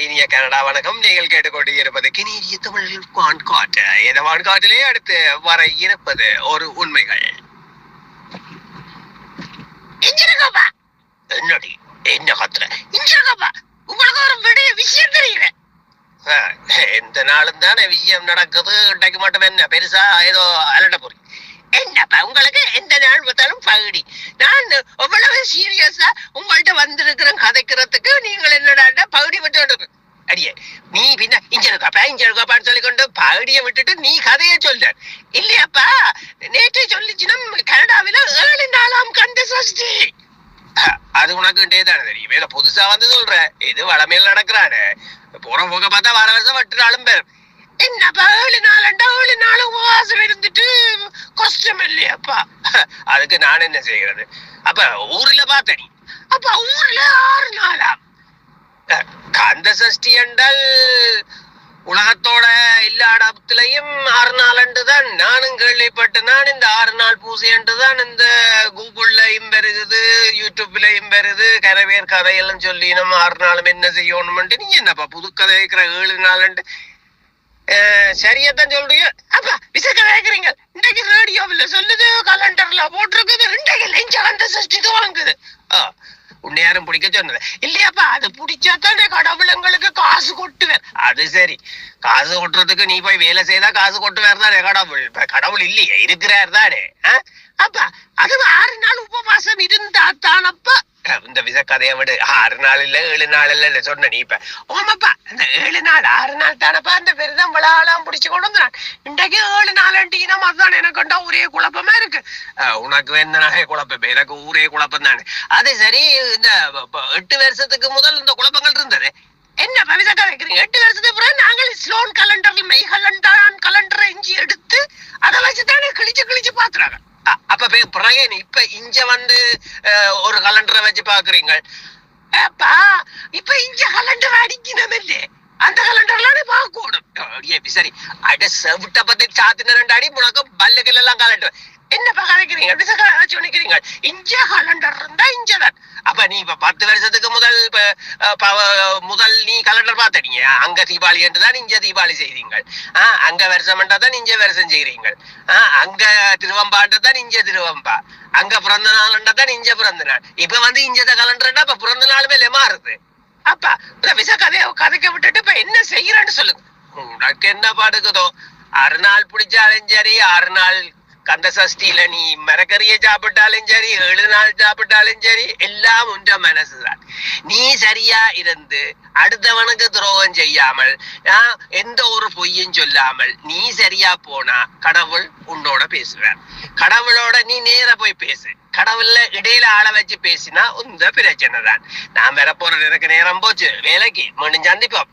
இனிய கனடா வணக்கம். நீங்கள் கேட்டுக்கொண்டு இருப்பது கெனேடிய தமிழ் வான்காற்று. இந்த வான்காற்றிலே அடுத்து வர இருப்பது ஒரு உண்மைகள். என்னடி என்ன கத்துற? உங்களுக்கு ஒரு பெரிய விஷயம் தெரியல. எந்த நாளும் தானே விஷயம் நடக்குது. இன்றைக்கு மட்டும் என்ன பெருசா ஏதோ அலட்ட போறீங்க? என்னப்பா உங்களுக்கு எந்த நாள் பார்த்தாலும் பகுடி. நான் எவ்வளவு சீரியஸா உங்கள்கிட்ட வந்திருக்கிறேன் கதைக்கிறதுக்கு, நீங்கள் என்னடா பகுடி விட்டு அடியே நீ பின்ன இஞ்சருக்காப்பான்னு சொல்லிக்கொண்டு பகுடியை விட்டுட்டு நீ கதையை சொல்ல இல்லையாப்பா? நேற்று சொல்லிச்சுன்னா கனடாவில 7 நாளாம் கந்த சஷ்டி. அது உனக்கு தானே தெரியும். வேலை புதுசா வந்து சொல்ற. இது வளமையில் நடக்கிறானே. போற போக பார்த்தா வர வருஷம் விட்டுனாலும் பேர் என்னப்பா 7 நாள் உபவாசம் இருந்துட்டு கஷ்டம் இல்லையாப்பா? அதுக்கு நான் என்ன செய்யறது? அப்ப ஊர்ல பார்த்த நீ அப்ப ஊர்ல 6 நாளா கந்த சஷ்டி என்றால் உலகத்தோட எல்லா இடத்துலயும் 6 நாள் நானும் கேள்விப்பட்டேன். நான் இந்த 6 நாள் பூசை தான் இந்த கூகுள்லயும் வருது, யூடியூப்லயும் வருது. கரவேர் கதையெல்லாம் சொல்லி நம்ம 6 நாளும் என்ன செய்யணும்ட்டு நீ என்னப்பா புது கதை வைக்கிற 7 நாள் சரியாத்தான் சொல்றீங்க. அப்பா விசக்க வைக்கிறீங்க. இன்றைக்கு ரேடியோவில் சொல்லுது, கலண்டர்ல போட்டிருக்குது, இன்றைக்கு லெஞ்ச கந்த சஷ்டி வாங்குது. உன்னை யாரும் பிடிக்க சொன்னது இல்லையாப்பா? அது பிடிச்சாத்தானே கடவுள் எங்களுக்கு காசு கொட்டுவார். அது சரி, காசு கொட்டுறதுக்கு நீ போய் வேலை செய்தா காசு கொட்டுவார் தானே கடவுள். இப்ப கடவுள் இல்லையே, இருக்கிறார் தானே. அப்பா அது 6 நாள் உபவாசம் இருந்தா தானப்பா. இந்த விச கதையை விடு. 6 நாள் இல்ல 7 நாள் இல்ல சொன்ன நீ. இப்ப ஓமாப்பா அந்த 7 நாள் 6 நாள் தானப்பா அந்த விரதம் விழாலாம் பிடிச்சு கொண்டு வந்தான். இன்றைக்கு 7 நாள்னா அதுதான் எனக்கு ஒரே குழப்பமா இருக்கு. உனக்கு என்ன குழப்பம்? எனக்கு ஊரே குழப்பம் தானே. அது சரி, இந்த 8 வருஷத்துக்கு முதல் இந்த குழப்பங்கள் இருந்தது. என்ன பவிசக்கா வைக்கிறீங்க? 8 வருஷத்துக்கு பிறகு நாங்கள் ஸ்லோன் கலண்டர் மெய் கலண்டரை இஞ்சி எடுத்து அதை வச்சுதானே கிழிச்சு பாக்குறாங்க. அப்ப பிறகு இப்ப இங்க வந்து ஒரு கலண்டரை வச்சு பாக்குறீங்க. இப்ப இங்க கலண்டர் அடிக்கணும் இல்ல, அந்த கலண்டர்லாம் பார்க்கணும். சரி அட செவிட்ட பத்தி சாத்தின 2 அடி முழக்க பல்லுகள் எல்லாம் கலண்டர் என்னப்பா கலைக்கிறீங்க? நினைக்கிறீங்க இஞ்ச கலண்டர் இருந்தா இஞ்சதான். அப்ப நீ இப்ப 10 வருஷத்துக்கு முதல் நீ கலண்டர் பார்த்தீங்க. அங்க தீபாவளி என்றுதான் இஞ்ச தீபாவளி செய்றீங்க. அங்க வருஷம் என்றாதான் இஞ்ச வருஷம் செய்றீங்க. அங்க திருவம்பான்றதான் இஞ்ச திருவம்பா. அங்க பிறந்த நாள்ன்றதான் இஞ்ச பிறந்த நாள். இப்ப வந்து இஞ்சத கலண்டர்னா இப்ப பிறந்த நாளுமே மாறுது. அப்பா விச கதைக்க விட்டுட்டு இப்ப என்ன செய்யறேன்னு சொல்லுங்க. உனக்கு என்ன பாடுக்குதோ 6 நாள் பிடிச்சாலும் சரி, 6 நாள் கந்த சஷ்டியில நீ மரக்கறியை சாப்பிட்டாலும் சரி, 7 நாள் சாப்பிட்டாலும் சரி, எல்லாம் உன்ற மனசுதான். நீ சரியா இருந்து அடுத்தவனுக்கு துரோகம் செய்யாமல், எந்த ஒரு பொய்யும் சொல்லாமல் நீ சரியா போனா கடவுள் உன்னோட பேசுவார். கடவுளோட நீ நேர போய் பேசு. கடவுள்ல இடையில ஆள வச்சு பேசினா இந்த பிரச்சனை தான். நான் வர போறது எனக்கு நேரம் போச்சு. வேலைக்கு மீண்டும் சந்திப்போம்.